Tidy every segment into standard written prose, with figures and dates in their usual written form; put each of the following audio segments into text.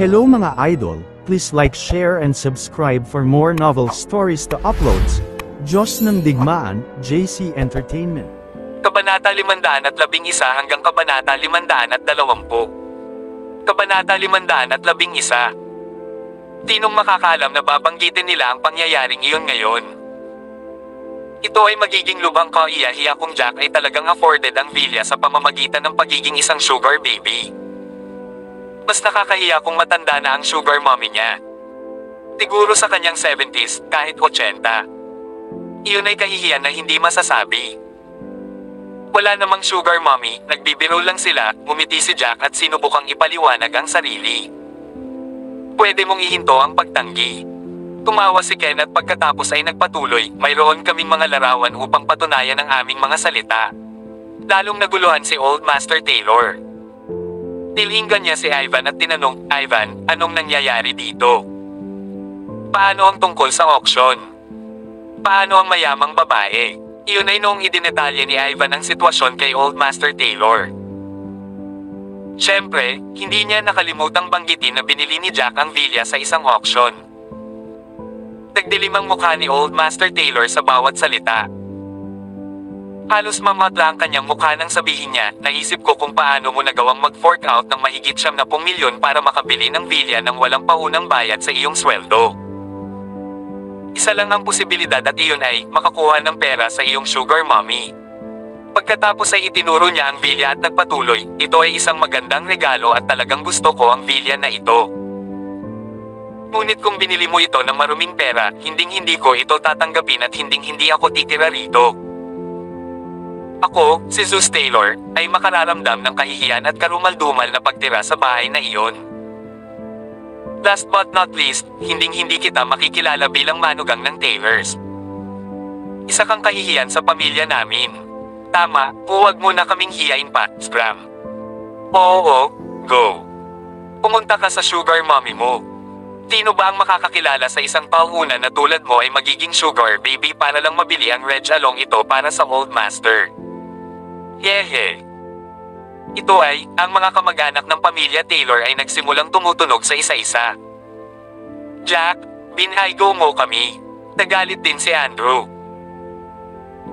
Hello mga idol, please like, share and subscribe for more novel stories to uploads. Diyos ng Digmaan, JC Entertainment. Kabanata 511 hanggang Kabanata 520. Kabanata 511. Tinong makakaalam na babanggitin nila ang pangyayaring iyon ngayon. Ito ay magiging lubhang kaiyahiya kung Jack ay talagang afforded ang villa sa pamamagitan ng pagiging isang sugar baby. Mas nakakahiya kung matanda na ang sugar mommy niya. Siguro sa kanyang 70s, kahit 80. Iyon ay kahihiyan na hindi masasabi. Wala namang sugar mommy, nagbibiro lang sila, ngumiti si Jack at sinubukang ipaliwanag ang sarili. Pwede mong ihinto ang pagtanggi. Tumawa si Ken at pagkatapos ay nagpatuloy, mayroon kaming mga larawan upang patunayan ang aming mga salita. Lalong naguluhan si Old Master Taylor. Nilinggan niya si Ivan at tinanong, Ivan, anong nangyayari dito? Paano ang tungkol sa auction? Paano ang mayamang babae? Iyon ay noong idinetalye ni Ivan ang sitwasyon kay Old Master Taylor. Siyempre, hindi niya nakalimutang banggitin na binili ni Jack ang villa sa isang auction. Nagdilim ang mukha ni Old Master Taylor sa bawat salita. Halos mamatla ang kanyang mukha nang sabihin niya, naisip ko kung paano mo nagawang mag-fork out ng mahigit 70 milyon para makabili ng villa nang walang paunang bayad sa iyong sweldo. Isa lang ang posibilidad at iyon ay makakuha ng pera sa iyong sugar mommy. Pagkatapos ay itinuro niya ang villa at nagpatuloy, ito ay isang magandang regalo at talagang gusto ko ang villa na ito. Ngunit kung binili mo ito ng maruming pera, hinding-hindi ko ito tatanggapin at hinding-hindi ako titira rito. Ako, si Zeus Taylor, ay makararamdam ng kahihiyan at karumal-dumal na pagtira sa bahay na iyon. Last but not least, hinding-hindi kita makikilala bilang manugang ng Taylors. Isa kang kahihiyan sa pamilya namin. Tama, huwag mo na kaming hiyain pa, Scram. Oo, go. Pumunta ka sa sugar mommy mo. Sino ba ang makakakilala sa isang pauuna na tulad mo ay magiging sugar baby para lang mabili ang Reg Along ito para sa Old Master? Hehe. Ito ay, ang mga kamag-anak ng pamilya Taylor ay nagsimulang tumutunog sa isa-isa. Jack, binhaygo mo kami. Nagalit din si Andrew.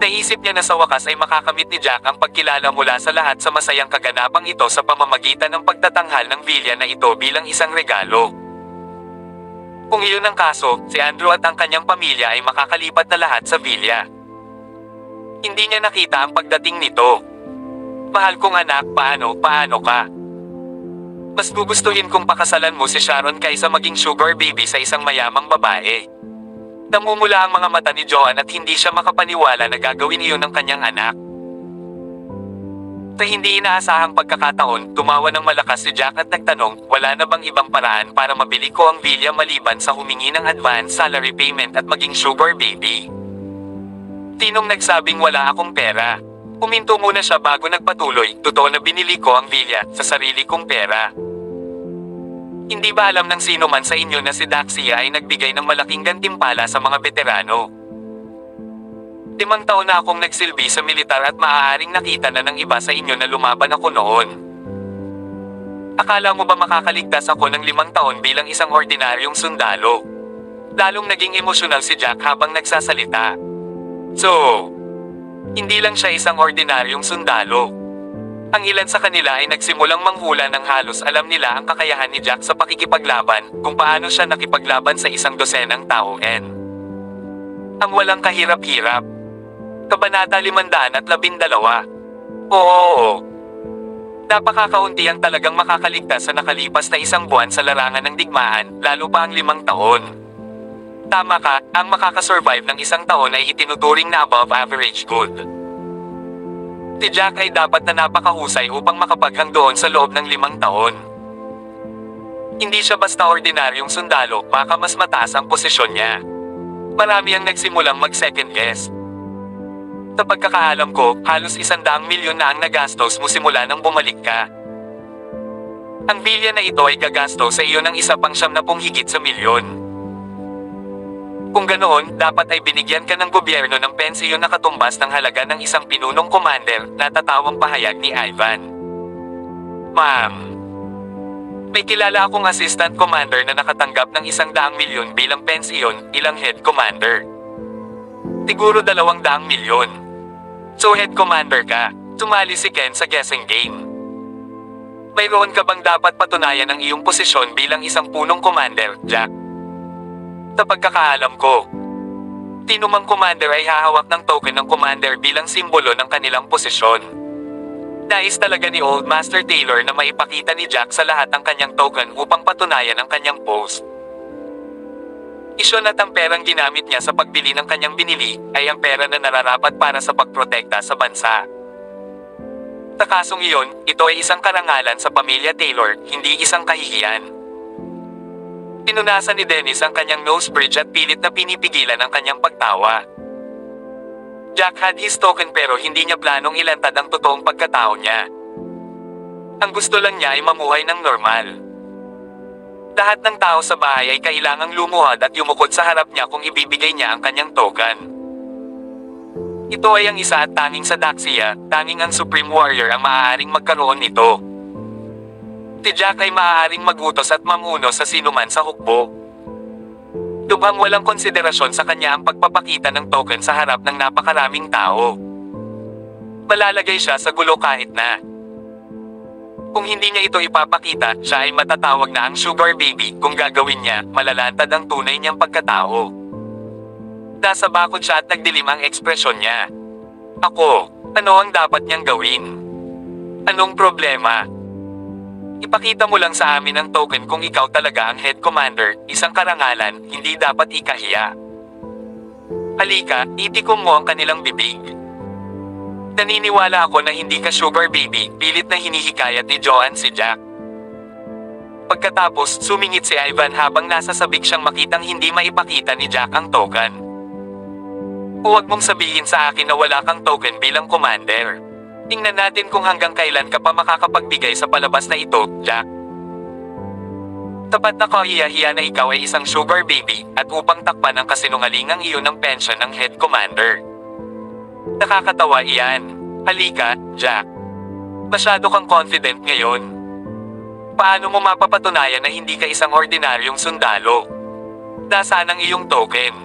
Naisip niya na sa wakas ay makakamit ni Jack ang pagkilala mula sa lahat sa masayang kaganapang ito sa pamamagitan ng pagtatanghal ng villa na ito bilang isang regalo. Kung iyon ang kaso, si Andrew at ang kanyang pamilya ay makakalipat na lahat sa villa. Hindi niya nakita ang pagdating nito. Mahal kong anak, paano ka? Mas gugustuhin kong pakasalan mo si Sharon kaysa maging sugar baby sa isang mayamang babae. Namumula ang mga mata ni Joan at hindi siya makapaniwala na gagawin iyon ng kanyang anak. Sa hindi inaasahang pagkakataon, tumawa ng malakas si Jack at nagtanong, wala na bang ibang paraan para mabili ko ang villa maliban sa humingi ng advance salary payment at maging sugar baby? Tinong nagsabing wala akong pera. Huminto muna siya bago nagpatuloy, totoo na binili ko ang villa sa sarili kong pera. Hindi ba alam ng sino man sa inyo na si Daxia ay nagbigay ng malaking gantimpala sa mga veterano? 5 taon na akong nagsilbi sa militar at maaaring nakita na ng iba sa inyo na lumaban ako noon. Akala mo ba makakaligtas ako ng 5 taon bilang isang ordinaryong sundalo? Lalong naging emosyonal si Jack habang nagsasalita. So, hindi lang siya isang ordinaryong sundalo. Ang ilan sa kanila ay nagsimulang manghula ng halos alam nila ang kakayahan ni Jack sa pakikipaglaban, kung paano siya nakipaglaban sa isang dosenang tao. Ang walang kahirap-hirap. Kabanata 512. Oo. Napakakaunti ang talagang makakaligtas sa nakalipas na 1 buwan sa larangan ng digmaan, lalo pa ang 5 taon. Tama ka, ang makakasurvive ng 1 taon ay itinuturing na above average good. Si Jack ay dapat na napakahusay upang makapaghang doon sa loob ng 5 taon. Hindi siya basta ordinaryong sundalo, baka mas mataas ang posisyon niya. Marami ang nagsimulang mag-second guess. Sa pagkakaalam ko, halos 100 milyon na ang nagastos mo simula nang bumalik ka. Ang villa na ito ay gagasto sa iyo ng 1 pang 70 higit sa milyon. Kung ganoon, dapat ay binigyan ka ng gobyerno ng pensiyon na katumbas ng halaga ng isang pinunong commander, natatawang pahayag ni Ivan. Ma'am. May kilala akong assistant commander na nakatanggap ng 100,000,000 bilang pensiyon, ilang head commander. Siguro 200,000,000. So head commander ka, sumali si Ken sa guessing game. Mayroon ka bang dapat patunayan ang iyong posisyon bilang isang punong commander, Jack? Sa pagkakaalam ko, sino mang commander ay hahawak ng token ng commander bilang simbolo ng kanilang posisyon. Nais talaga ni Old Master Taylor na maipakita ni Jack sa lahat ang kanyang token upang patunayan ang kanyang post. Isyon at ang perang ginamit niya sa pagbili ng kanyang binili ay ang pera na nararapat para sa pagprotekta sa bansa. Sa kasong iyon, ito ay isang karangalan sa pamilya Taylor, hindi isang kahihiyan. Pinunasan ni Dennis ang kanyang nose bridge at pilit na pinipigilan ang kanyang pagtawa. Jack had his token pero hindi niya planong ilantad ang totoong pagkatao niya. Ang gusto lang niya ay mamuhay ng normal. Lahat ng tao sa bahay ay kailangang lumuhad at yumukod sa harap niya kung ibibigay niya ang kanyang token. Ito ay ang isa at tanging sa Daxia, tanging ang Supreme Warrior ang maaaring magkaroon nito. Si Jack ay maaaring magutos at mamuno sa sinuman sa hukbo. Lubhang walang konsiderasyon sa kanya ang pagpapakita ng token sa harap ng napakaraming tao. Malalagay siya sa gulo kahit na. Kung hindi niya ito ipapakita, siya ay matatawag na ang sugar baby. Kung gagawin niya, malalantad ang tunay niyang pagkatao. Nasa bakod siya at nagdilim ang ekspresyon niya. Ako, ano ang dapat niyang gawin? Anong problema? Ipakita mo lang sa amin ang token kung ikaw talaga ang head commander, isang karangalan, hindi dapat ikahiya. Halika, itikom mo ang kanilang bibig. Naniniwala ako na hindi ka sugar baby, pilit na hinihikayat ni Joanne si Jack. Pagkatapos, sumingit si Ivan habang nasa sabik siyang makitang hindi maipakita ni Jack ang token. Huwag mong sabihin sa akin na wala kang token bilang commander. Tingnan natin kung hanggang kailan ka pa makakapagbigay sa palabas na ito, Jack. Tapat na kahiya-hiya na ikaw ay isang sugar baby, at upang takpan ang kasinungalingang iyon ng pension ng head commander. Nakakatawa iyan. Halika, Jack. Masyado kang confident ngayon. Paano mo mapapatunayan na hindi ka isang ordinaryong sundalo? Nasaan ang iyong token?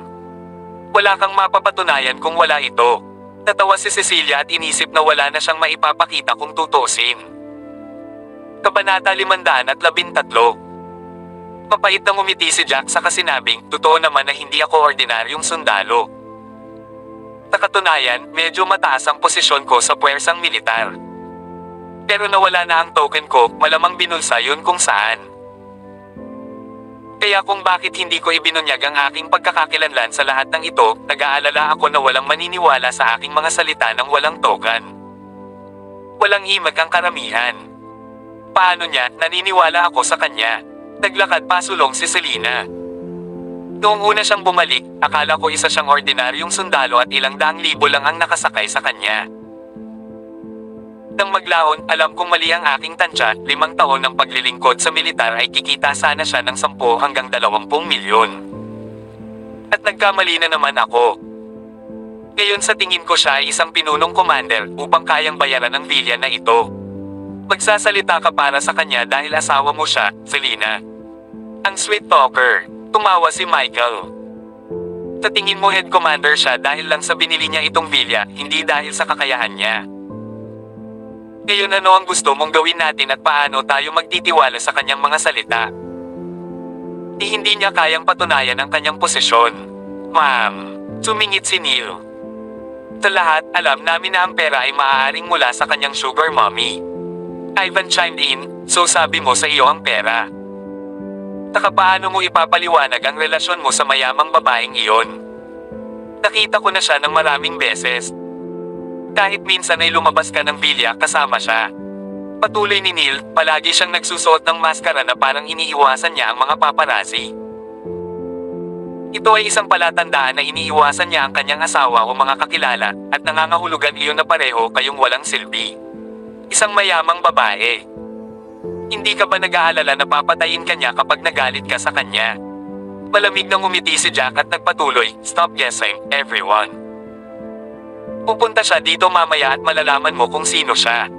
Wala kang mapapatunayan kung wala ito. Natawa si Cecilia at inisip na wala na siyang maipapakita kung tutusin. Kabanata 513. Mapait na ngumiti si Jack sa kasinabing, totoo naman na hindi ako ordinaryong sundalo. Sa katunayan, medyo mataas ang posisyon ko sa puwersang militar. Pero nawala na ang token ko, malamang binulsa yun kung saan. Kaya kung bakit hindi ko ibinunyag ang aking pagkakakilanlan sa lahat ng ito, nag-aalala ako na walang maniniwala sa aking mga salita ng walang token. Walang himag ang karamihan. Paano niya, naniniwala ako sa kanya. Naglakad pasulong si Selena. Noong una siyang bumalik, akala ko isa siyang ordinaryong sundalo at ilang daang libo lang ang nakasakay sa kanya. Nang maglaon, alam kong mali ang aking tansya, 5 taon ng paglilingkod sa militar ay kikita sana siya ng 10 hanggang 20 milyon. At nagkamali na naman ako. Ngayon sa tingin ko siya ay isang pinunong commander upang kayang bayaran ang vilya na ito. Magsasalita ka para sa kanya dahil asawa mo siya, Selena. Ang sweet talker, tumawa si Michael. Sa tingin mo head commander siya dahil lang sa binili niya itong vilya, hindi dahil sa kakayahan niya. Ngayon ano ang gusto mong gawin natin at paano tayo magtitiwala sa kanyang mga salita? Hindi niya kayang patunayan ang kanyang posisyon. Ma'am, sumingit si Neil. Sa lahat, alam namin na ang pera ay maaaring mula sa kanyang sugar mommy. Ivan chimed in, so sabi mo sa iyo ang pera. Taka paano mo ipapaliwanag ang relasyon mo sa mayamang babaeng iyon? Nakita ko na siya ng maraming beses. Kahit minsan ay lumabas ka ng vilya kasama siya. Patuloy ni Neil, palagi siyang nagsusuot ng maskara na parang iniiwasan niya ang mga paparazzi. Ito ay isang palatandaan na iniiwasan niya ang kanyang asawa o mga kakilala, at nangangahulugan iyon na pareho kayong walang silbi. Isang mayamang babae. Hindi ka ba nag-aalala na papatayin ka niya kapag nagalit ka sa kanya? Malamig na ngumiti si Jack at nagpatuloy, stop guessing, everyone. Pupunta siya dito mamaya at malalaman mo kung sino siya.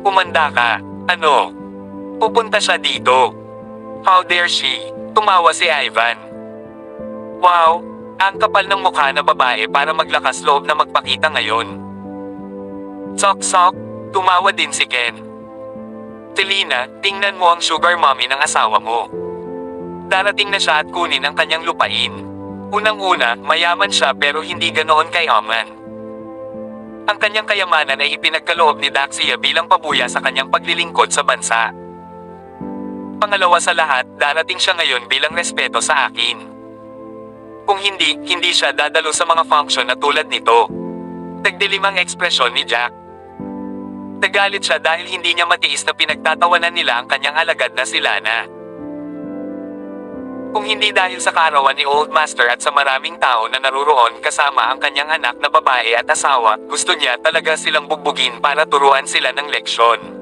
Umanda ka. Ano? Pupunta siya dito. How dare she? Tumawa si Ivan. Wow, ang kapal ng mukha na babae para maglakas loob na magpakita ngayon. Sok-sok, tumawa din si Ken. Telina, tingnan mo ang sugar mommy ng asawa mo. Darating na siya at kunin ang kanyang lupain. Unang-una, mayaman siya pero hindi ganoon kayaman. Ang kanyang kayamanan ay ipinagkaloob ni Daxia bilang pabuya sa kanyang paglilingkod sa bansa. Pangalawa sa lahat, darating siya ngayon bilang respeto sa akin. Kung hindi, hindi siya dadalo sa mga function na tulad nito. Nagdilim ang ekspresyon ni Jack. Nagalit siya dahil hindi niya matiis na pinagtatawanan nila ang kanyang alagad na si Lana. Kung hindi dahil sa kaarawan ni Old Master at sa maraming tao na naruroon kasama ang kanyang anak na babae at asawa, gusto niya talaga silang bugbugin para turuan sila ng leksyon.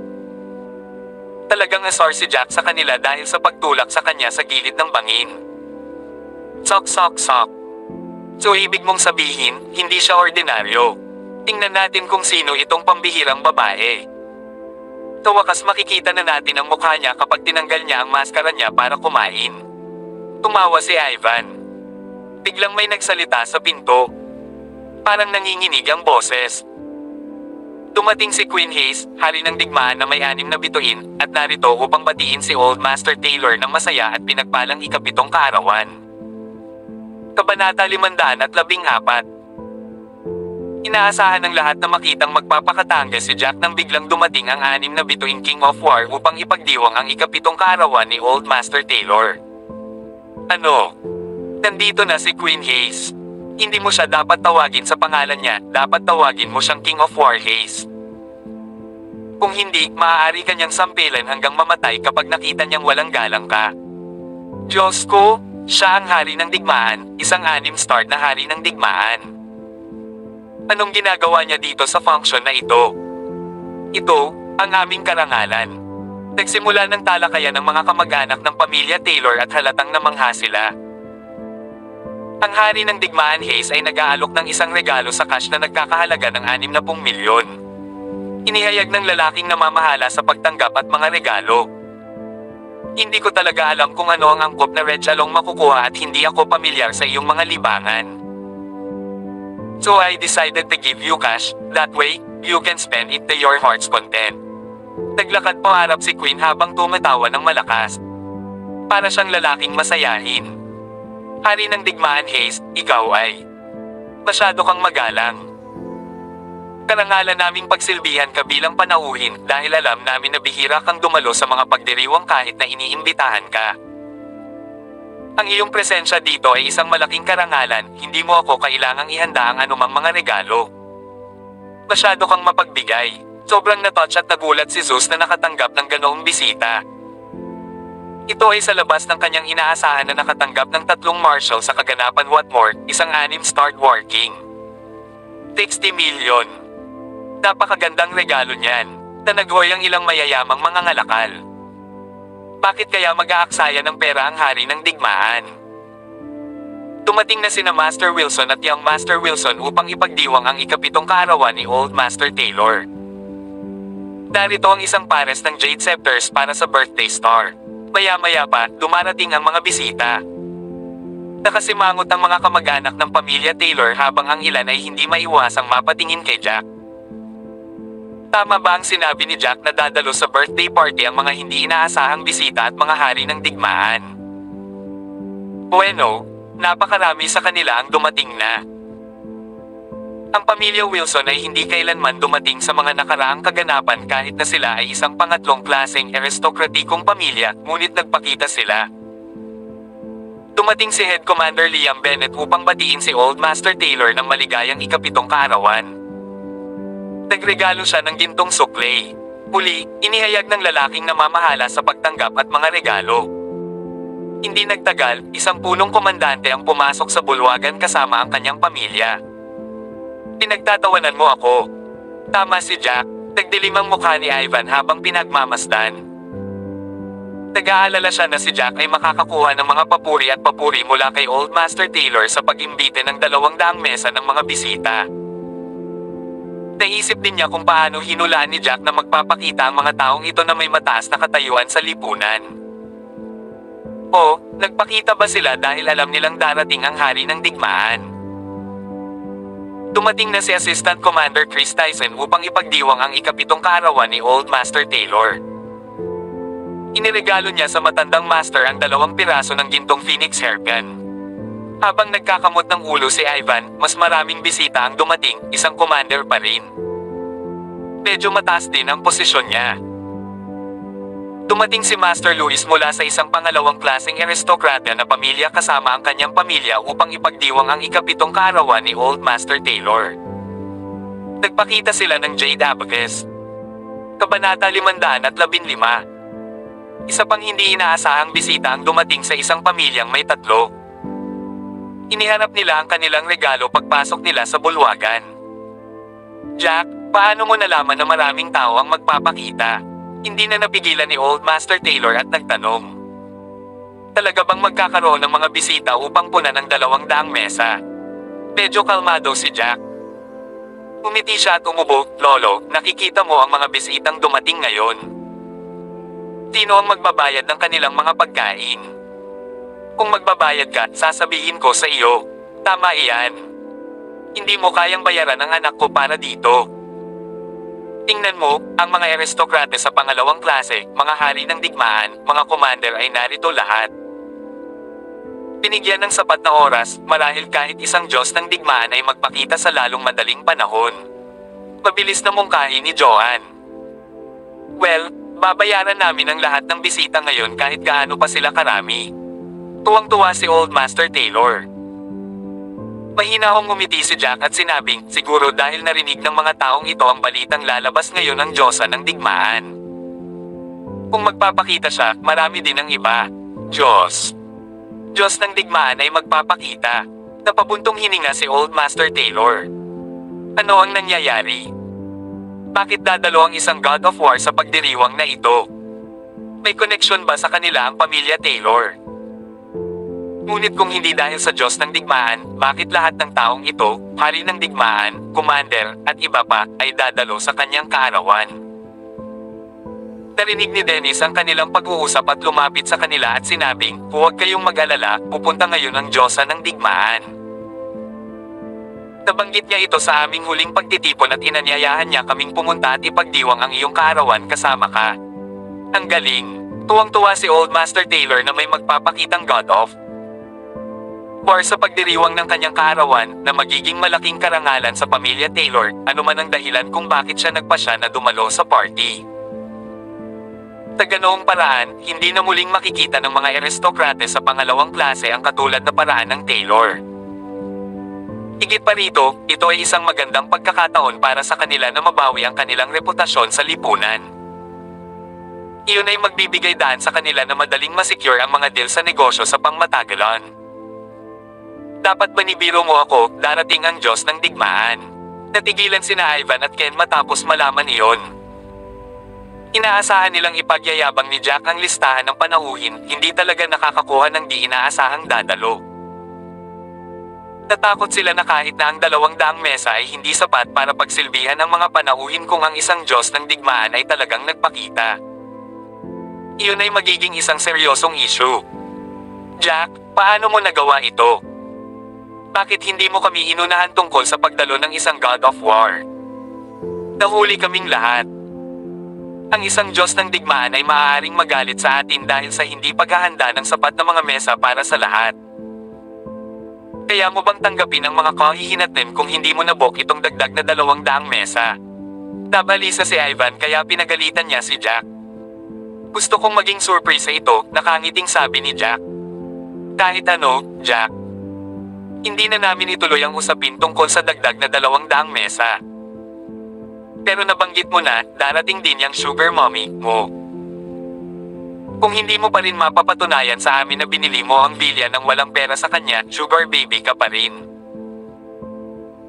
Talagang asar si Jack sa kanila dahil sa pagtulak sa kanya sa gilid ng bangin. Sok sok sok. So ibig mong sabihin, hindi siya ordinaryo. Tingnan natin kung sino itong pambihirang babae. Sa wakas makikita na natin ang mukha niya kapag tinanggal niya ang maskara niya para kumain. Tumawa si Ivan. Biglang may nagsalita sa pinto. Parang nanginginig ang boses. Dumating si Queen Hayes, hari ng digmaan na may 6 na bituin, at narito upang batiin si Old Master Taylor ng masaya at pinagpalang ika-7 kaarawan. Kabanata 514. Inaasahan ng lahat na makitang magpapakatangga si Jack nang biglang dumating ang 6 na bituin King of War upang ipagdiwang ang ika-7 kaarawan ni Old Master Taylor. Ano? Nandito na si Queen Hayes. Hindi mo siya dapat tawagin sa pangalan niya, dapat tawagin mo siyang King of War Hayes. Kung hindi, maaari ka niyang sampilan hanggang mamatay kapag nakita niyang walang galang ka. Diyos ko, siya ang hari ng digmaan, isang 6-star na hari ng digmaan. Anong ginagawa niya dito sa function na ito? Ito, ang aming karangalan. Nagsimula ng talakayan ng mga kamag-anak ng pamilya Taylor at halatang namangha sila. Ang hari ng digmaan Hayes ay nag-aalok ng isang regalo sa cash na nagkakahalaga ng 60 milyon. Inihayag ng lalaking namamahala sa pagtanggap at mga regalo. Hindi ko talaga alam kung ano ang angkop na red chalong makukuha at hindi ako pamilyar sa iyong mga libangan. So I decided to give you cash, that way, you can spend it to your heart's content. Naglakad pangarap si Queen habang tumatawa ng malakas. Para siyang lalaking masayahin. Hari ng digmaan Hayes, ikaw ay masyado kang magalang. Karangalan naming pagsilbihan ka bilang panauhin dahil alam namin na bihira kang dumalo sa mga pagdiriwang kahit na iniimbitahan ka. Ang iyong presensya dito ay isang malaking karangalan, hindi mo ako kailangang ihanda ang anumang mga regalo. Masyado kang mapagbigay. Sobrang natouch at nagulat si Zeus na nakatanggap ng ganoong bisita. Ito ay sa labas ng kanyang inaasahan na nakatanggap ng 3 marshal sa kaganapan Whatmore, isang 6-star war king. 60 million. Napakagandang regalo niyan, na naghoy ang ilang mayayamang mga ngalakal. Bakit kaya mag-aaksaya ng pera ang hari ng digmaan? Dumating na sina Master Wilson at Young Master Wilson upang ipagdiwang ang ika-7 kaarawan ni Old Master Taylor. Darito ang isang pares ng Jade Scepters para sa birthday star. Maya-maya pa, dumarating ang mga bisita. Nakasimangot ang mga kamag-anak ng pamilya Taylor habang ang ilan ay hindi maiwasang mapatingin kay Jack. Tama ba ang sinabi ni Jack na dadalo sa birthday party ang mga hindi inaasahang bisita at mga hari ng digmaan? Bueno, napakarami sa kanila ang dumating na. Ang pamilya Wilson ay hindi kailanman dumating sa mga nakaraang kaganapan kahit na sila ay isang pangatlong klaseng aristokratikong pamilya, ngunit nagpakita sila. Dumating si Head Commander Liam Bennett upang batiin si Old Master Taylor ng maligayang ika-7 kaarawan. Nagregalo siya ng gintong suklay. Muli, inihayag ng lalaking namamahala sa pagtanggap at mga regalo. Hindi nagtagal, isang punong komandante ang pumasok sa bulwagan kasama ang kanyang pamilya. Pinagtatawanan mo ako. Tama si Jack, nagdilim ang mukha ni Ivan habang pinagmamasdan. Nag-aalala siya na si Jack ay makakakuha ng mga papuri at papuri mula kay Old Master Taylor sa pag-imbite ng 200 mesa ng mga bisita. Naisip din niya kung paano hinulaan ni Jack na magpapakita ang mga taong ito na may mataas na katayuan sa lipunan. O, nagpakita ba sila dahil alam nilang darating ang hari ng digmaan? Dumating na si Assistant Commander Chris Tyson upang ipagdiwang ang ikapitong kaarawan ni Old Master Taylor. Iniregalo niya sa matandang master ang 2 piraso ng gintong Phoenix Hairgun. Habang nagkakamot ng ulo si Ivan, mas maraming bisita ang dumating, isang commander pa rin. Medyo mataas din ang posisyon niya. Dumating si Master Louis mula sa isang pangalawang klaseng aristokrata na pamilya kasama ang kanyang pamilya upang ipagdiwang ang ikapitong kaarawan ni Old Master Taylor. Nagpakita sila ng Jade Abacus. Kabanata 515. Isa pang hindi inaasahang bisita ang dumating sa isang pamilyang may 3. Iniharap nila ang kanilang regalo pagpasok nila sa bulwagan. Jack, paano mo nalaman na maraming tao ang magpapakita? Hindi na napigilan ni Old Master Taylor at nagtanong. Talaga bang magkakaroon ng mga bisita upang punan ang 200 mesa? Medyo kalmado si Jack. Umiti siya at umubo. Lolo, nakikita mo ang mga bisitang dumating ngayon. Sino ang magbabayad ng kanilang mga pagkain? Kung magbabayad ka, sasabihin ko sa iyo. Tama iyan. Hindi mo kayang bayaran ang anak ko para dito. Tingnan mo, ang mga aristokrate sa pangalawang klase, mga hari ng digmaan, mga commander ay narito lahat. Binigyan ng sapat na oras, marahil kahit isang Diyos ng digmaan ay magpakita sa lalong madaling panahon. Mabilis na mungkahi ni Joanne. Well, babayaran namin ang lahat ng bisita ngayon kahit gaano pa sila karami. Tuwang-tuwa si Old Master Taylor. Mahinahong ngumiti si Jack at sinabing, siguro dahil narinig ng mga taong ito ang balitang lalabas ngayon ng Diyosa ng digmaan. Kung magpapakita siya, marami din ang iba. Diyos ng digmaan ay magpapakita. Napabuntong hininga si Old Master Taylor. Ano ang nangyayari? Bakit dadalo ang isang God of War sa pagdiriwang na ito? May koneksyon ba sa kanila ang pamilya Taylor? Ngunit kung hindi dahil sa Diyos ng digmaan, bakit lahat ng taong ito, hari ng digmaan, commander, at iba pa, ay dadalo sa kanyang kaarawan? Narinig ni Dennis ang kanilang pag-uusap at lumapit sa kanila at sinabing, huwag kayong mag-alala, pupunta ngayon ang Diyosa ng digmaan. Nabanggit niya ito sa aming huling pagtitipon at inanyayahan niya kaming pumunta at ipagdiwang ang iyong kaarawan kasama ka. Ang galing. Tuwang-tuwa si Old Master Taylor na may magpapakitang God of War sa pagdiriwang ng kanyang kaarawan na magiging malaking karangalan sa pamilya Taylor, anuman ang dahilan kung bakit siya nagpasya na dumalo sa party. Sa ganoong paraan, hindi na muling makikita ng mga aristokrate sa pangalawang klase ang katulad na paraan ng Taylor. Higit pa rito, ito ay isang magandang pagkakataon para sa kanila na mabawi ang kanilang reputasyon sa lipunan. Iyon ay magbibigay daan sa kanila na madaling masecure ang mga deal sa negosyo sa pangmatagalan. Dapat ba nibiro mo ako, darating ang Diyos ng digmaan? Natigilan sina Ivan at Ken matapos malaman iyon. Inaasahan nilang ipagyayabang ni Jack ang listahan ng panauhin, hindi talaga nakakakuha ng di inaasahang dadalo. Natakot sila na kahit na ang 200 mesa ay hindi sapat para pagsilbihan ang mga panauhin kung ang isang Diyos ng digmaan ay talagang nagpakita. Iyon ay magiging isang seryosong issue. Jack, paano mo nagawa ito? Bakit hindi mo kami inunahan tungkol sa pagdalo ng isang God of War? Nahuli kaming lahat. Ang isang Diyos ng digmaan ay maaaring magalit sa atin dahil sa hindi paghahanda ng sapat na mga mesa para sa lahat. Kaya mo bang tanggapin ang mga kahihinatnin kung hindi mo nabok itong dagdag na 200 mesa? Nabalisa si Ivan kaya pinagalitan niya si Jack. Gusto kong maging surprise sa ito, nakangiting sabi ni Jack. Kahit ano, Jack. Hindi na namin ituloy ang usapin tungkol sa dagdag na 200 mesa. Pero nabanggit mo na, darating din yung sugar mommy mo. Kung hindi mo pa rin mapapatunayan sa amin na binili mo ang bilya ng walang pera sa kanya, sugar baby ka pa rin.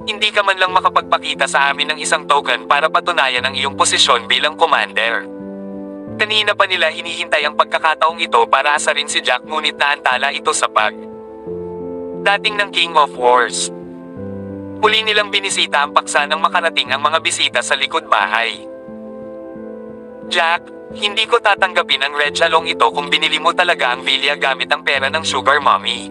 Hindi ka man lang makapagpakita sa amin ng isang token para patunayan ang iyong posisyon bilang commander. Kanina pa nila hinihintay ang pagkakataong ito para asarin si Jack ngunit naantala ito sa dating ng King of Wars. Muli nilang binisita ang paksa nang makarating ang mga bisita sa likod bahay. Jack, hindi ko tatanggapin ang red chalong ito kung binili mo talaga ang villa gamit ang pera ng sugar mommy.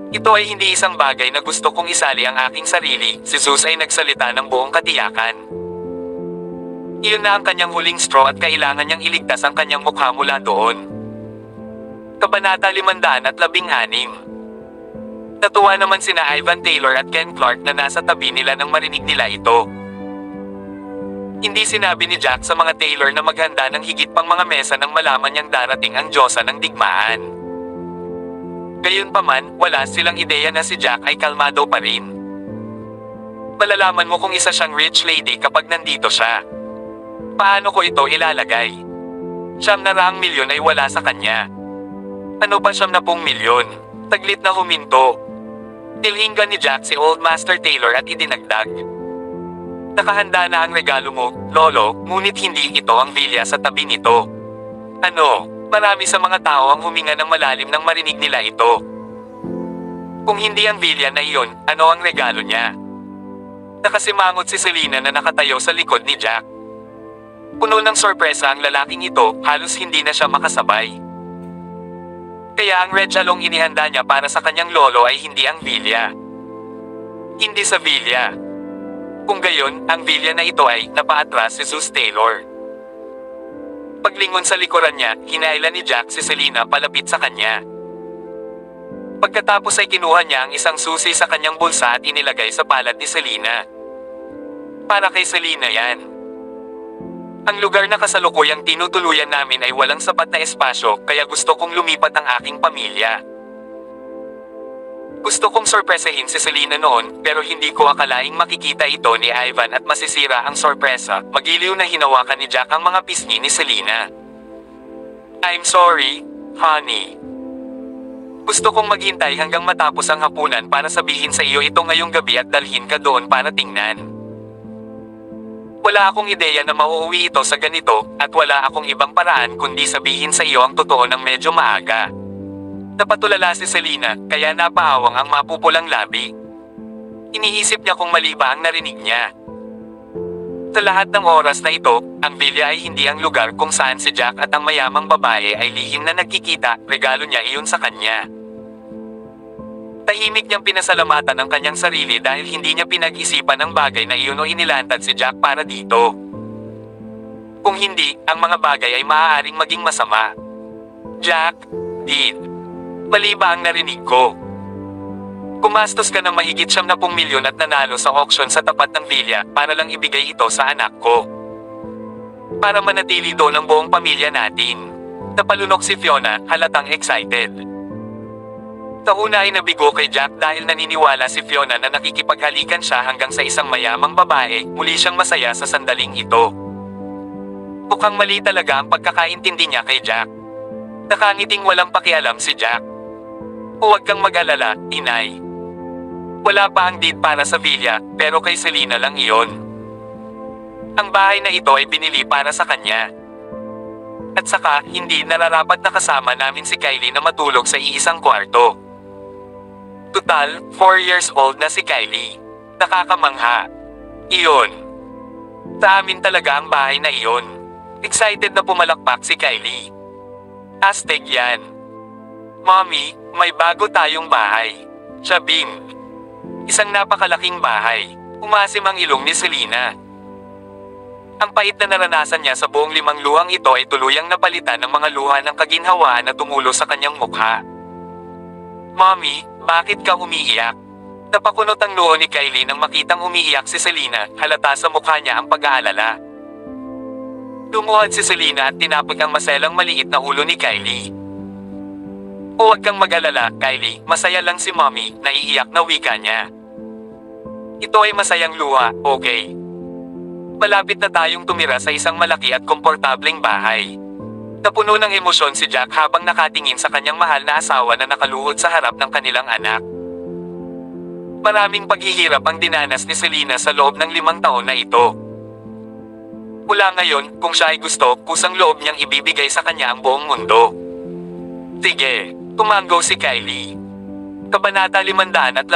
Ito ay hindi isang bagay na gusto kong isali ang aking sarili, si Zeus ay nagsalita ng buong katiyakan. Iyon na ang kanyang huling straw at kailangan niyang iligtas ang kanyang mukha mula doon. Kabanata 516. Natuwa naman sina Ivan Taylor at Ken Clark na nasa tabi nila nang marinig nila ito. Hindi sinabi ni Jack sa mga Taylor na maghanda ng higit pang mga mesa nang malaman niyang darating ang Diyosa ng digmaan. Gayunpaman, wala silang ideya na si Jack ay kalmado pa rin. Malalaman mo kung isa siyang rich lady kapag nandito siya. Paano ko ito ilalagay? 900 milyon ay wala sa kanya. Ano pa 70 milyon? Taglit na huminto. Tilinggan ni Jack si Old Master Taylor at idinagdag. Nakahanda na ang regalo mo, Lolo, ngunit hindi ito ang villa sa tabi nito. Ano? Marami sa mga tao ang huminga ng malalim nang marinig nila ito. Kung hindi ang villa na iyon, ano ang regalo niya? Nakasimangot si Selena na nakatayo sa likod ni Jack. Puno ng sorpresa ang lalaking ito, halos hindi na siya makasabay. Kaya ang red chalong inihanda niya para sa kanyang lolo ay hindi ang villa. Hindi sa villa. Kung gayon, ang villa na ito ay napaatras si Zeus Taylor. Paglingon sa likuran niya, hinailan ni Jack si Selena palapit sa kanya. Pagkatapos ay kinuha niya ang isang susi sa kanyang bulsa at inilagay sa palad ni Selena. Para kay Selena yan. Ang lugar na kasalukuyang tinutuluyan namin ay walang sapat na espasyo kaya gusto kong lumipat ang aking pamilya. Gusto kong sorpresahin si Selena noon pero hindi ko akalaing makikita ito ni Ivan at masisira ang sorpresa. Magiliw na hinawakan ni Jack ang mga pisngi ni Selena. I'm sorry, honey. Gusto kong maghintay hanggang matapos ang hapunan para sabihin sa iyo ito ngayong gabi at dalhin ka doon para tingnan. Wala akong ideya na mauuwi ito sa ganito at wala akong ibang paraan kundi sabihin sa iyo ang totoo ng medyo maaga. Napatulala si Selena, kaya napaawang ang mapupulang labi. Iniisip niya kung mali ba ang narinig niya. Sa lahat ng oras na ito, ang villa ay hindi ang lugar kung saan si Jack at ang mayamang babae ay lihim na nagkikita, regalo niya iyon sa kanya. Tahimik niyang pinasalamatan ang kanyang sarili dahil hindi niya pinag-isipan ang bagay na iyon o inilantad si Jack para dito. Kung hindi, ang mga bagay ay maaaring maging masama. Jack, did. Mali ba ang narinig ko? Kumastos ka ng mahigit 70 milyon at nanalo sa auction sa tapat ng villa para lang ibigay ito sa anak ko. Para manatili doon ang buong pamilya natin. Napalunok si Fiona, halatang excited. Tauna ay nabigo kay Jack dahil naniniwala si Fiona na nakikipaghalikan siya hanggang sa isang mayamang babae, muli siyang masaya sa sandaling ito. Mukhang mali talaga ang pagkakaintindi niya kay Jack. Nakangiting walang pakialam si Jack. Huwag kang mag-alala, inay. Wala pa ang deed para sa villa, pero kay Selena lang iyon. Ang bahay na ito ay binili para sa kanya. At saka, hindi nararapat na kasama namin si Kylie na matulog sa iisang kwarto. Total, 4 years old na si Kylie. Nakakamangha. Iyon. Sa amin talaga ang bahay na iyon. Excited na pumalakpak si Kylie. Astig yan. Mommy, may bago tayong bahay. Shabing. Isang napakalaking bahay. Umasim ang ilong ni Selena. Ang pait na naranasan niya sa buong 5 luhang ito ay tuluyang napalitan ng mga luha ng kaginhawaan na tumulo sa kanyang mukha. Mommy, bakit ka umiiyak? Napakunot ang noo ni Kylie nang makitang umiiyak si Selena, halata sa mukha niya ang pag-aalala. Lumuhad si Selena at tinapik ang maselang maliit na ulo ni Kylie. Huwag kang mag-alala, Kylie, masaya lang si Mommy, naiiyak na wika niya. Ito ay masayang luha, okay? Malapit na tayong tumira sa isang malaki at komportableng bahay. Napuno ng emosyon si Jack habang nakatingin sa kanyang mahal na asawa na nakaluhod sa harap ng kanilang anak. Maraming paghihirap ang dinanas ni Selena sa loob ng 5 taon na ito. Mula ngayon, kung siya ay gusto, kusang loob niyang ibibigay sa kanya ang buong mundo. Sige, tumango si Kylie. Kabanata 517.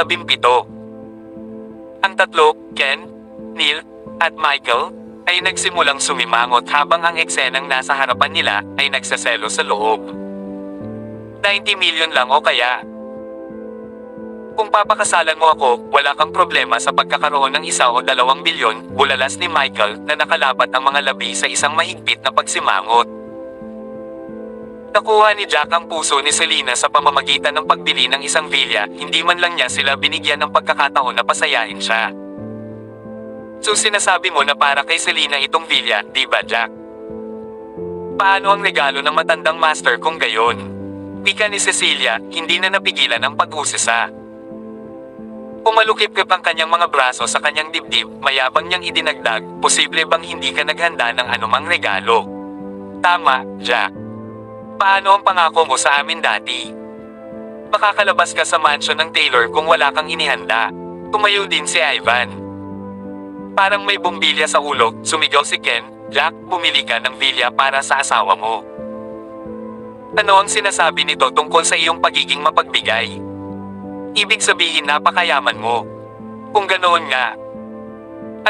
Silang tatlo, Ken, Neil, at Michael, ay nagsimulang sumimangot habang ang eksenang nasa harapan nila ay nagsaselo sa loob. 90 million lang o kaya? Kung papakasalan mo ako, wala kang problema sa pagkakaroon ng 1 o 2 bilyon, bulalas ni Michael na nakalapat ang mga labi sa isang mahigpit na pagsimangot. Nakuha ni Jack ang puso ni Selena sa pamamagitan ng pagbili ng isang villa, hindi man lang niya sila binigyan ng pagkakataon na pasayahin siya. So sinasabi mo na para kay Selena itong villa, di ba Jack? Paano ang regalo ng matandang master kung gayon? Pika ni Cecilia, hindi na napigilan ang pag-usisa. Pumalukip-kip ang kanyang mga braso sa kanyang dibdib, mayabang niyang idinagdag, posible bang hindi ka naghanda ng anumang regalo? Tama, Jack. Paano ang pangako mo sa amin dati? Makakalabas ka sa mansion ng Taylor kung wala kang inihanda. Tumayo din si Ivan. Parang may bumbilya sa ulo, sumigaw si Ken, Jack, bumili ka ng villa para sa asawa mo. Ano ang sinasabi nito tungkol sa iyong pagiging mapagbigay? Ibig sabihin napakayaman mo. Kung ganoon nga,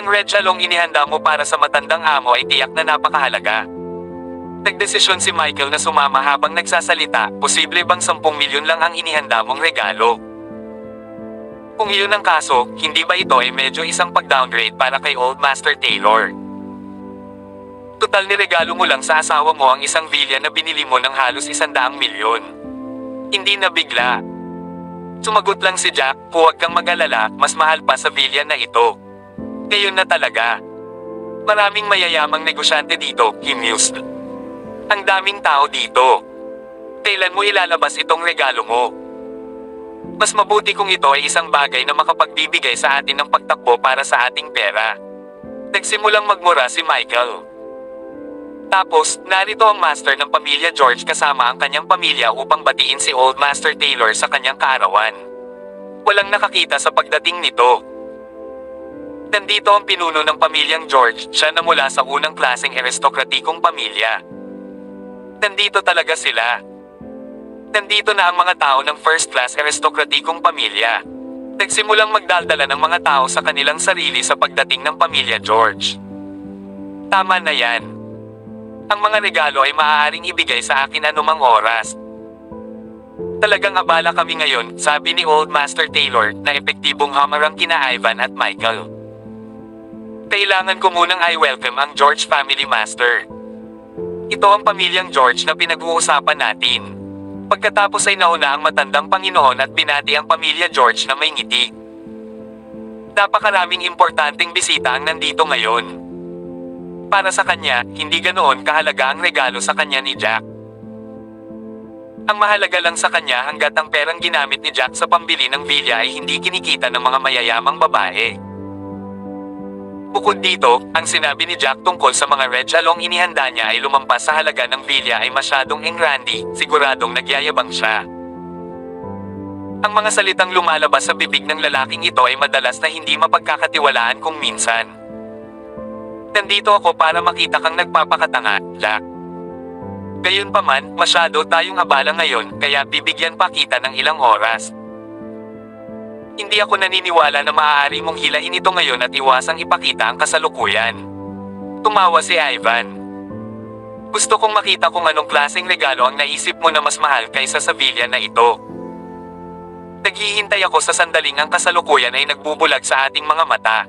ang red chalong inihanda mo para sa matandang amo ay tiyak na napakahalaga. Nagdesisyon si Michael na sumama habang nagsasalita, posible bang 10 milyon lang ang inihanda mong regalo? Kung iyon ang kaso, hindi ba ito ay medyo isang pag-downgrade para kay Old Master Taylor? Total ni regalo mo lang sa asawa mo ang isang villa na binili mo ng halos 100 milyon. Hindi na bigla. Sumagot lang si Jack, huwag kang mag-alala, mas mahal pa sa villa na ito. Ngayon na talaga. Maraming mayayamang negosyante dito, he mused. Ang daming tao dito. Kailan mo ilalabas itong regalo mo? Mas mabuti kung ito ay isang bagay na makapagbibigay sa atin ng pagtakbo para sa ating pera. Nagsimulang magmura si Michael. Tapos, narito ang master ng pamilya George kasama ang kanyang pamilya upang batiin si Old Master Taylor sa kanyang kaarawan. Walang nakakita sa pagdating nito. Nandito ang pinuno ng pamilyang George, siya na mula sa unang klaseng aristokratikong pamilya. Nandito talaga sila. Nandito na ang mga tao ng first class aristokratikong pamilya. Nagsimulang magdaldala ng mga tao sa kanilang sarili sa pagdating ng pamilya George. Tama na yan. Ang mga regalo ay maaaring ibigay sa akin anumang oras. Talagang abala kami ngayon, sabi ni Old Master Taylor, na epektibong hamarang kina Ivan at Michael. Kailangan ko munang i-welcome ang George family master. Ito ang pamilyang George na pinag-uusapan natin. Pagkatapos ay nauna ang matandang Panginoon at binati ang pamilya George na may ngiti. Napakaraming importanteng bisita ang nandito ngayon. Para sa kanya, hindi ganoon kahalaga ang regalo sa kanya ni Jack. Ang mahalaga lang sa kanya hanggat ang perang ginamit ni Jack sa pambili ng villa ay hindi kinikita ng mga mayayamang babae. Bukod dito, ang sinabi ni Jack tungkol sa mga red chalong inihanda niya ay lumampas sa halaga ng villa ay masyadong engrandi, siguradong nagyayabang siya. Ang mga salitang lumalabas sa bibig ng lalaking ito ay madalas na hindi mapagkakatiwalaan kung minsan. Nandito ako para makita kang nagpapakatanga, Jack. Gayunpaman, masyado tayong abala ngayon, kaya bibigyan pa kita ng ilang oras. Hindi ako naniniwala na maaari mong hilain ito ngayon at iwasang ipakita ang kasalukuyan. Tumawa si Ivan. Gusto kong makita kung anong klaseng regalo ang naisip mo na mas mahal kaysa sa villa na ito. Naghihintay ako sa sandaling ang kasalukuyan ay nagbubulag sa ating mga mata.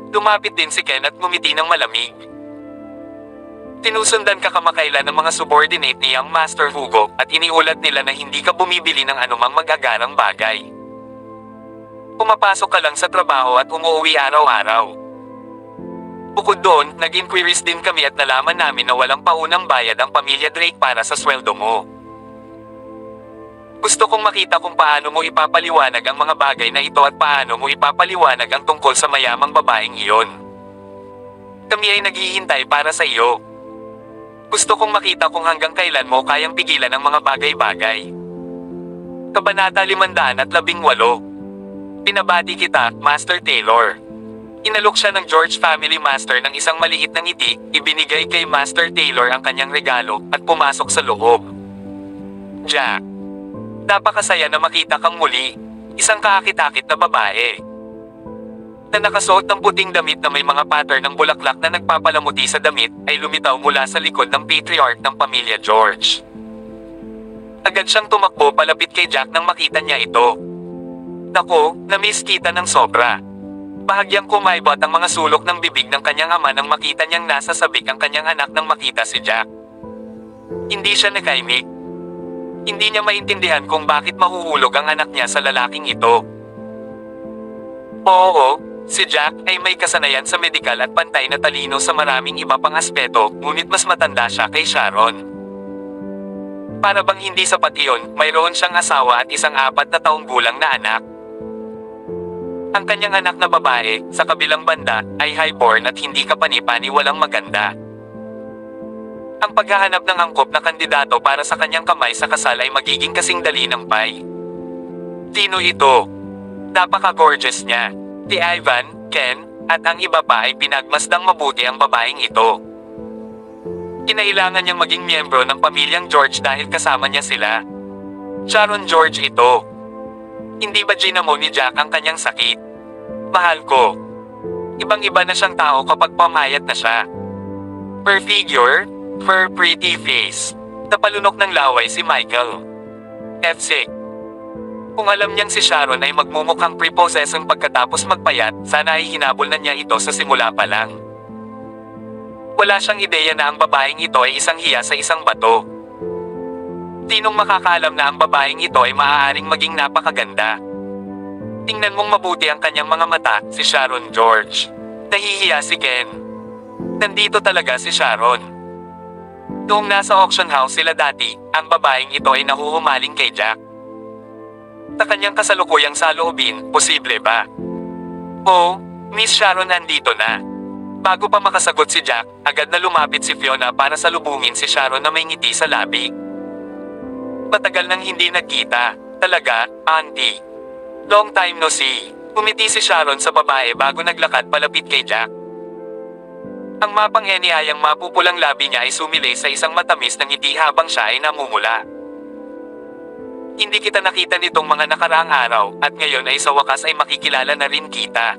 Lumapit din si Ken at ngumiti ng malamig. Tinusundan ka kamakailan ng mga subordinate ni Young Master Hugo at iniulat nila na hindi ka bumibili ng anumang mag-agarang bagay. Pumapasok ka lang sa trabaho at umuwi araw-araw. Bukod doon, nag-inquiries din kami at nalaman namin na walang paunang bayad ang pamilya Drake para sa sweldo mo. Gusto kong makita kung paano mo ipapaliwanag ang mga bagay na ito at paano mo ipapaliwanag ang tungkol sa mayamang babaeng iyon. Kami ay naghihintay para sa iyo. Gusto kong makita kung hanggang kailan mo kayang pigilan ang mga bagay-bagay. Kabanata 518. Pinabati kita, Master Taylor. Inalok siya ng George family master ng isang maliit na ngiti, ibinigay kay Master Taylor ang kanyang regalo, at pumasok sa loob. Jack. Napakasaya na makita kang muli. Isang kaakit-akit na babae. na nakasuot ng puting damit na may mga pattern ng bulaklak na nagpapalamuti sa damit, ay lumitaw mula sa likod ng patriarch ng pamilya George. Agad siyang tumakbo palapit kay Jack nang makita niya ito. Nako, na-miss kita ng sobra. Bahagyang kumaibot ang mga sulok ng bibig ng kanyang ama nang makita niyang nasa sabik ang kanyang anak nang makita si Jack. Hindi siya nakaimik. Hindi niya maintindihan kung bakit mahuhulog ang anak niya sa lalaking ito. Oo, si Jack ay may kasanayan sa medikal at pantay na talino sa maraming iba pang aspeto, ngunit mas matanda siya kay Sharon. Para bang hindi sapat iyon, mayroon siyang asawa at isang 4 na taong gulang na anak. Ang kanyang anak na babae, sa kabilang banda, ay highborn at hindi kapani-pani walang maganda. Ang paghahanap ng angkop na kandidato para sa kanyang kamay sa kasal ay magiging kasing dali ng pay. Sino ito? Napaka-gorgeous niya. Si Ivan, Ken, at ang iba pa ay pinagmasdang mabuti ang babaeng ito. Kinailangan niyang maging miyembro ng pamilyang George dahil kasama niya sila. Sharon George ito. Hindi ba ginamo ni Jack ang kanyang sakit? Mahal ko. Ibang-iba na siyang tao kapag pamayat na siya. Per figure, per pretty face. Napalunok ng laway si Michael. F-sick. Kung alam niyang si Sharon ay magmumukhang prepossessing pagkatapos magpayat, sana ay hinabol na niya ito sa simula pa lang. Wala siyang ideya na ang babaeng ito ay isang hiya sa isang bato. Sinong makakaalam na ang babaeng ito ay maaaring maging napakaganda? Tingnan mong mabuti ang kanyang mga mata, si Sharon George. Nahihiya si Ken. Nandito talaga si Sharon. Noong nasa auction house sila dati, ang babaeng ito ay nahuhumaling kay Jack. Sa kanyang kasalukuyang saloobin, posible ba? Oh, Miss Sharon nandito na. Bago pa makasagot si Jack, agad na lumapit si Fiona para salubungin si Sharon na may ngiti sa labi. Matagal nang hindi nagkita. Talaga, auntie. Long time no see. Umiti si Sharon sa babae bago naglakad palapit kay Jack. Ang mapang-eniyayang mapupulang labi niya ay sumilay sa isang matamis na ngiti habang siya ay namumula. Hindi kita nakita nitong mga nakaraang araw, at ngayon ay sa wakas ay makikilala na rin kita.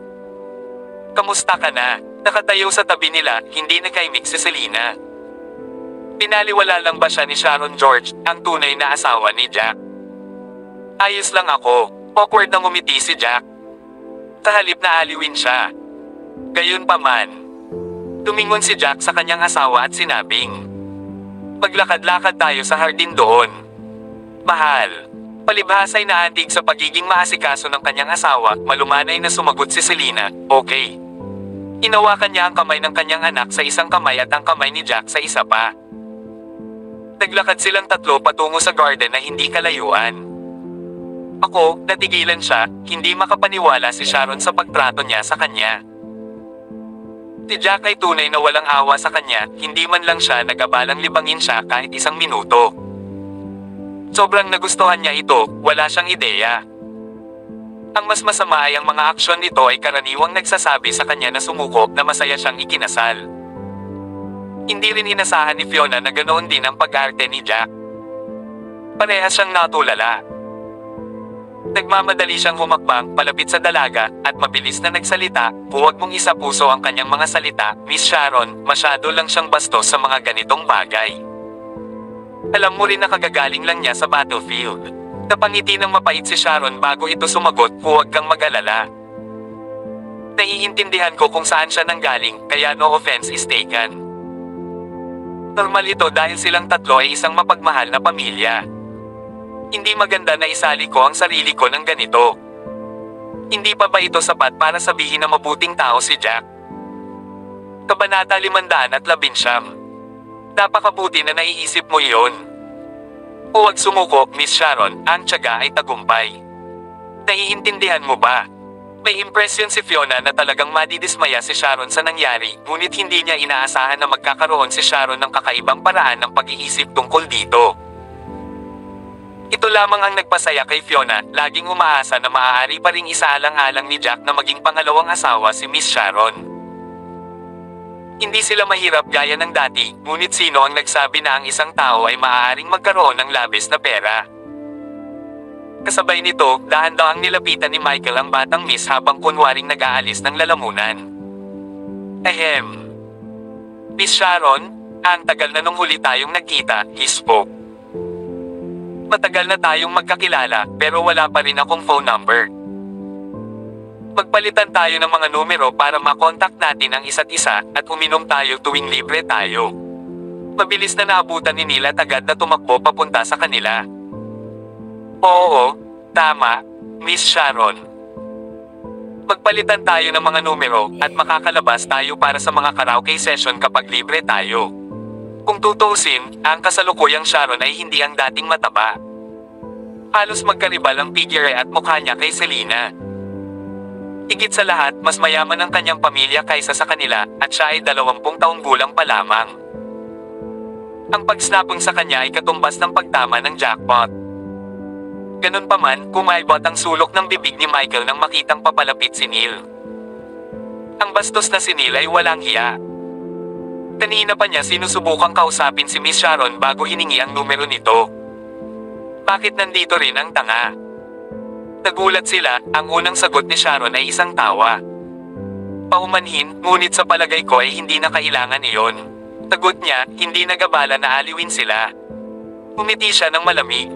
Kamusta ka na? Nakatayo sa tabi nila, hindi nakaimik si Selena. Pinaliwala lang ba siya ni Sharon George, ang tunay na asawa ni Jack? Ayos lang ako. Awkward na ngumiti si Jack. Sa halip na aliwin siya. Gayunpaman, tumingon si Jack sa kanyang asawa at sinabing, "Maglakad-lakad tayo sa hardin doon." Mahal. Palibhas ay naantig sa pagiging maasikaso ng kanyang asawa, malumanay na sumagot si Selena, "Okay." Inawakan niya ang kamay ng kanyang anak sa isang kamay at ang kamay ni Jack sa isa pa. Naglakad silang tatlo patungo sa garden na hindi kalayuan. Ako, natigilan siya, hindi makapaniwala si Sharon sa pagtrato niya sa kanya. Si Jack ay tunay na walang awa sa kanya, hindi man lang siya nag-abalang libangin siya kahit isang minuto. Sobrang nagustuhan niya ito, wala siyang ideya. Ang mas masama ay ang mga aksyon nito ay karaniwang nagsasabi sa kanya na sumuko na masaya siyang ikinasal. Hindi rin inasahan ni Fiona na ganoon din ang pag-arte ni Jack. Parehas siyang natulala. Nagmamadali siyang humakbang palapit sa dalaga at mabilis na nagsalita, "Huwag mong isapuso ang kanyang mga salita, Miss Sharon, masyado lang siyang bastos sa mga ganitong bagay. Alam mo rin na kagagaling lang niya sa battlefield." Napangiti ng mapait si Sharon bago ito sumagot, "Huwag kang mag-alala. Naiintindihan ko kung saan siya nanggaling, kaya no offense is taken. Normal ito dahil silang tatlo ay isang mapagmahal na pamilya. Hindi maganda na isali ko ang sarili ko ng ganito. Hindi pa ba ito sapat para sabihin na mabuting tao si Jack?" Kabanata 519. Napakabuti na naiisip mo iyon. Huwag sumuko, Miss Sharon, ang tiyaga ay tagumpay. Naiintindihan mo ba? May impresyon si Fiona na talagang madidismaya si Sharon sa nangyari, ngunit hindi niya inaasahan na magkakaroon si Sharon ng kakaibang paraan ng pag-iisip tungkol dito. Ito lamang ang nagpasaya kay Fiona, laging umaasa na maaari pa ring isaalang-alang ni Jack na maging pangalawang asawa si Miss Sharon. Hindi sila mahirap gaya ng dati, ngunit sino ang nagsabi na ang isang tao ay maaaring magkaroon ng labis na pera? Kasabay nito, dahan-dahang nilapitan ni Michael ang batang Miss habang kunwaring nag-aalis ng lalamunan. Ahem. Miss Sharon, ang tagal na nung huli tayong nagkita, he spoke. Matagal na tayong magkakilala, pero wala pa rin akong phone number. Magpalitan tayo ng mga numero para makontak natin ang isa't isa, at uminom tayo tuwing libre tayo. Mabilis na naabutan ni Neil at agad na tumakbo papunta sa kanila. Oo, tama, Miss Sharon. Magpalitan tayo ng mga numero, at makakalabas tayo para sa mga karaoke session kapag libre tayo. Kung tutuusin, ang kasalukuyang Sharon ay hindi ang dating mataba. Halos magkaribal ang figure at mukha niya kay Selena. Higit sa lahat, mas mayaman ang kanyang pamilya kaysa sa kanila, at siya ay 20 taong gulang pa lamang. Ang pagsnapong sa kanya ay katumbas ng pagtama ng jackpot. Ganun pa man, kumaibot ang sulok ng bibig ni Michael nang makitang papalapit si Neil. Ang bastos na si Neil ay walang hiya. Kanina pa niya sinusubukang kausapin si Miss Sharon bago hiningi ang numero nito. Bakit nandito rin ang tanga? Nagulat sila, ang unang sagot ni Sharon ay isang tawa. Paumanhin, ngunit sa palagay ko ay hindi na kailangan iyon. Sagot niya, hindi nagabala na aliwin sila. Umiti siya ng malamig.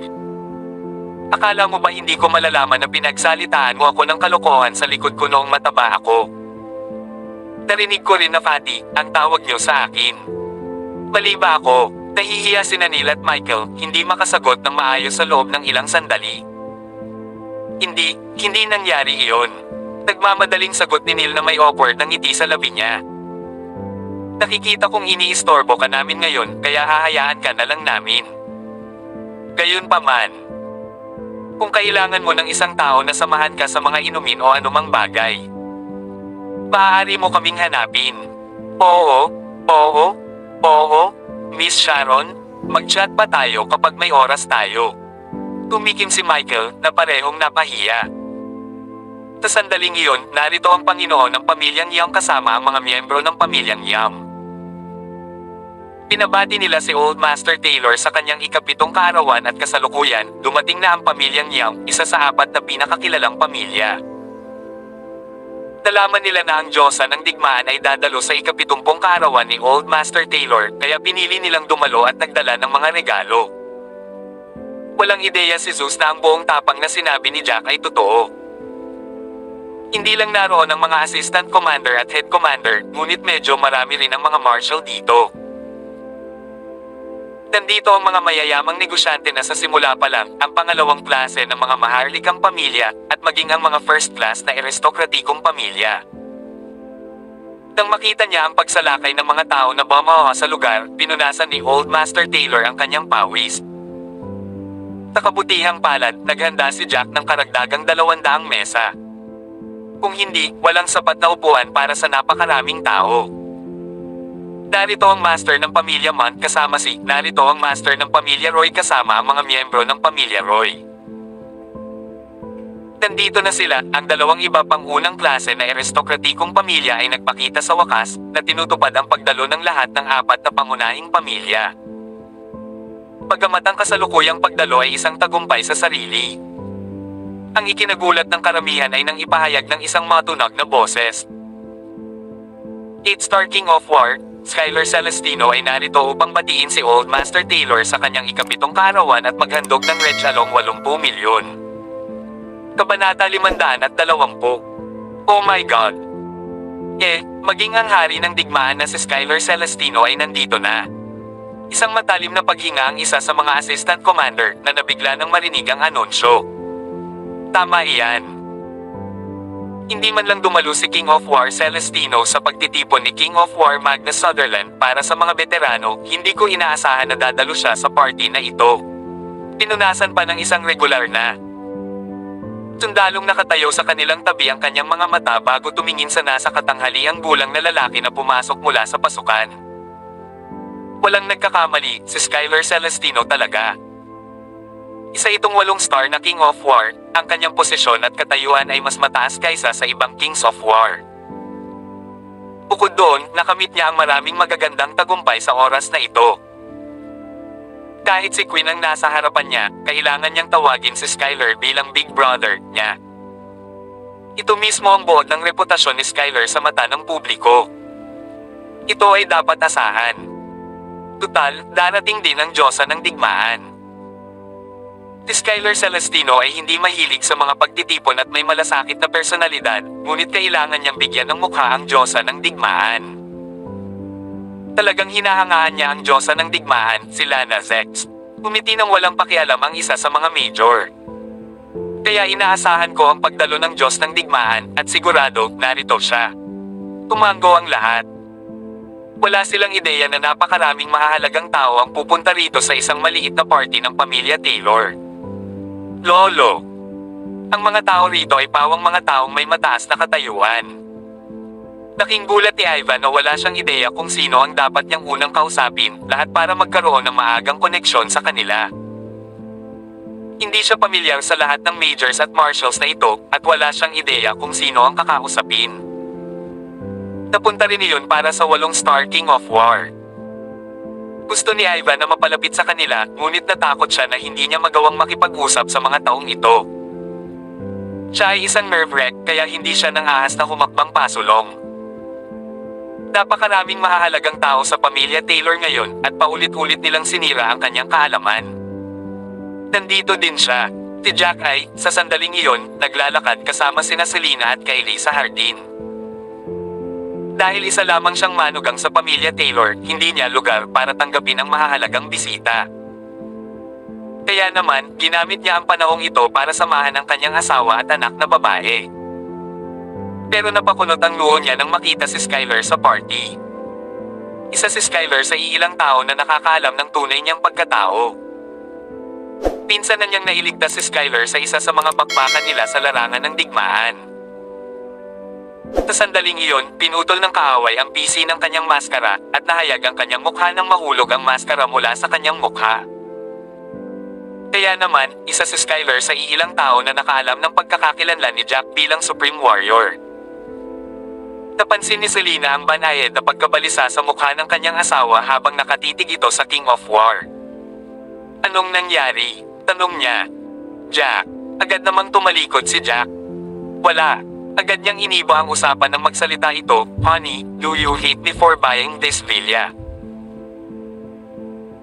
Akala mo ba hindi ko malalaman na pinagsalitaan mo ako ng kalokohan sa likod ko noong mataba ako? Narinig ko rin na Fatty, ang tawag niyo sa akin. Mali ba ako? Nahihiya si Neil at Michael, hindi makasagot ng maayos sa loob ng ilang sandali. Hindi nangyari iyon. Nagmamadaling sagot ni Neil na may awkward ng ngiti sa labi niya. Nakikita kong iniistorbo ka namin ngayon, kaya hahayaan ka na lang namin. Gayun pa man. Kung kailangan mo ng isang tao na samahan ka sa mga inumin o anumang bagay, maaari mo kaming hanapin. Oo, Miss Sharon, mag-chat pa tayo kapag may oras tayo. Tumikim si Michael na parehong napahiya. Sa sandaling iyon, narito ang Panginoon ng pamilyang Yam kasama ang mga miyembro ng pamilyang Yam. Pinabati nila si Old Master Taylor sa kanyang ikapitong kaarawan at kasalukuyan, dumating na ang pamilyang Yam, isa sa 4 na pinakakilalang pamilya. Nalaman nila na ang Diyosa ng digmaan ay dadalo sa ikapitumpong kaarawan ni Old Master Taylor, kaya pinili nilang dumalo at nagdala ng mga regalo. Walang ideya si Zeus na ang buong tapang na sinabi ni Jack ay totoo. Hindi lang naroon ang mga assistant commander at head commander, ngunit medyo marami rin ang mga marshal dito. Nandito ang mga mayayamang negosyante na sa simula pa lang, ang pangalawang klase ng mga maharlikang pamilya, at maging ang mga first class na aristokratikong pamilya. Nang makita niya ang pagsalakay ng mga tao na bumaha sa lugar, pinunasan ni Old Master Taylor ang kanyang pawis. Sa kabutihang palad, naghanda si Jack ng karagdagang 200 mesa. Kung hindi, walang sapat na upuan para sa napakaraming tao. Narito ang master ng pamilya Mont kasama narito ang master ng pamilya Roy kasama ang mga miyembro ng pamilya Roy. Nandito na sila, ang dalawang iba pang unang klase na aristokratikong pamilya ay nagpakita sa wakas, na tinutupad ang pagdalo ng lahat ng 4 na pangunahing pamilya. Bagamat ang kasalukuyang pagdalo ay isang tagumpay sa sarili, ang ikinagulat ng karamihan ay nang ipahayag ng isang matunog na boses. 8-star King of War, Skylar Celestino ay narito upang batiin si Old Master Taylor sa kanyang ikapitong kaarawan at maghandog ng retsalong 80 milyon. Kabanata 520. Oh my God! Maging ang hari ng digmaan na si Skylar Celestino ay nandito na. Isang matalim na paghinga ang isa sa mga assistant commander na nabigla nang marinig ang anunsyo. Tama iyan. Hindi man lang dumalo si King of War Celestino sa pagtitipon ni King of War Magnus Sutherland para sa mga veterano, hindi ko inaasahan na dadalo siya sa party na ito. Pinunasan pa ng isang regular na sundalong nakatayo sa kanilang tabi ang kanyang mga mata bago tumingin sa nasa katanghaliang gulang na lalaki na pumasok mula sa pasukan. Walang nagkakamali, si Skylar Celestino talaga. Isa itong 8-star na King of War, ang kanyang posisyon at katayuan ay mas mataas kaysa sa ibang Kings of War. Bukod doon, nakamit niya ang maraming magagandang tagumpay sa oras na ito. Kahit si Quinn ang nasa harapan niya, kailangan niyang tawagin si Skyler bilang big brother niya. Ito mismo ang buod ng reputasyon ni Skyler sa mata ng publiko. Ito ay dapat asahan. Tutal, darating din ang Diyosa ng digmaan. Si Skyler Celestino ay hindi mahilig sa mga pagtitipon at may malasakit na personalidad, ngunit kailangan niyang bigyan ng mukha ang Diyosa ng digmaan. Talagang hinahangaan niya ang Diyosa ng digmaan, si Lana Zex. Umiti nang walang pakialam ang isa sa mga major. Kaya inaasahan ko ang pagdalo ng Diyos ng digmaan, at sigurado, narito siya. Tumango ang lahat. Wala silang ideya na napakaraming mahahalagang tao ang pupunta rito sa isang maliit na party ng pamilya Taylor. Lolo. Ang mga tao rito ay pawang mga taong may mataas na katayuan. Laking gulat ni Ivan na wala siyang ideya kung sino ang dapat niyang unang kausapin, lahat para magkaroon ng maagang koneksyon sa kanila. Hindi siya pamilyar sa lahat ng majors at marshals na ito, at wala siyang ideya kung sino ang kakausapin. Napunta rin iyon para sa 8-star King of War. Gusto ni Ivan na mapalapit sa kanila, ngunit natakot siya na hindi niya magawang makipag-usap sa mga taong ito. Siya ay isang nerve-wreck, kaya hindi siya nang ahas na humakbang pasulong. Napakaraming mahahalagang tao sa pamilya Taylor ngayon, at paulit-ulit nilang sinira ang kanyang kaalaman. Nandito din siya. Si Jack ay, sa sandaling iyon, naglalakad kasama sina Selena at Kylie sa hardin. Dahil isa lamang siyang manugang sa pamilya Taylor, hindi niya lugar para tanggapin ang mahahalagang bisita. Kaya naman, ginamit niya ang panahong ito para samahan ang kanyang asawa at anak na babae. Pero napakunot ang luho niya nang makita si Skyler sa party. Isa si Skyler sa iilang tao na nakakaalam ng tunay niyang pagkatao. Pinsan na niyang nailigtas si Skyler sa isa sa mga bakbakan nila sa larangan ng digmaan. Sa sandaling iyon, pinutol ng kaaway ang PC ng kanyang maskara, at nahayag ang kanyang mukha nang mahulog ang maskara mula sa kanyang mukha. Kaya naman, isa si Skyler sa iilang tao na nakaalam ng pagkakakilanlan ni Jack bilang Supreme Warrior. Napansin ni Selena ang banayad na pagkabalisa sa mukha ng kanyang asawa habang nakatitig ito sa King of War. Anong nangyari? Tanong niya. Jack. Agad namang tumalikod si Jack. Wala. Agad niyang iniba ang usapan nang magsalita ito, Honey, do you hate me for buying this villa?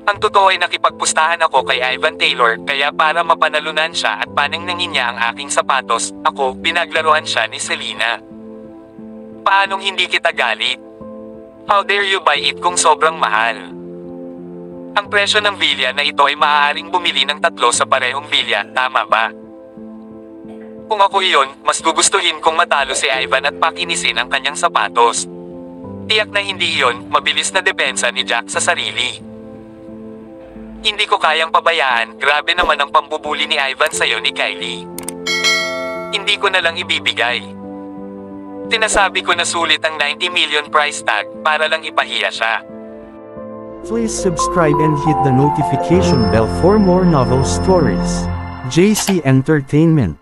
Ang totoo ay nakipagpustahan ako kay Ivan Taylor, kaya para mapanalunan siya at paningin niya ang aking sapatos, ako, pinaglaruan siya ni Selena. Paanong hindi kita galit? How dare you buy it kung sobrang mahal? Ang presyo ng villa na ito ay maaaring bumili ng 3 sa parehong villa, tama ba? Kung ako iyon, mas gugustuhin kong matalo si Ivan at pakinisin ang kanyang sapatos. Tiyak na hindi iyon, mabilis na depensa ni Jack sa sarili. Hindi ko kayang pabayaan, grabe naman ang pambubuli ni Ivan sa'yo ni Kylie. Hindi ko na lang ibibigay. Sinasabi ko na sulit ang 90 million price tag para lang ipahiya siya. Please subscribe and hit the notification bell for more novel stories. JC Entertainment.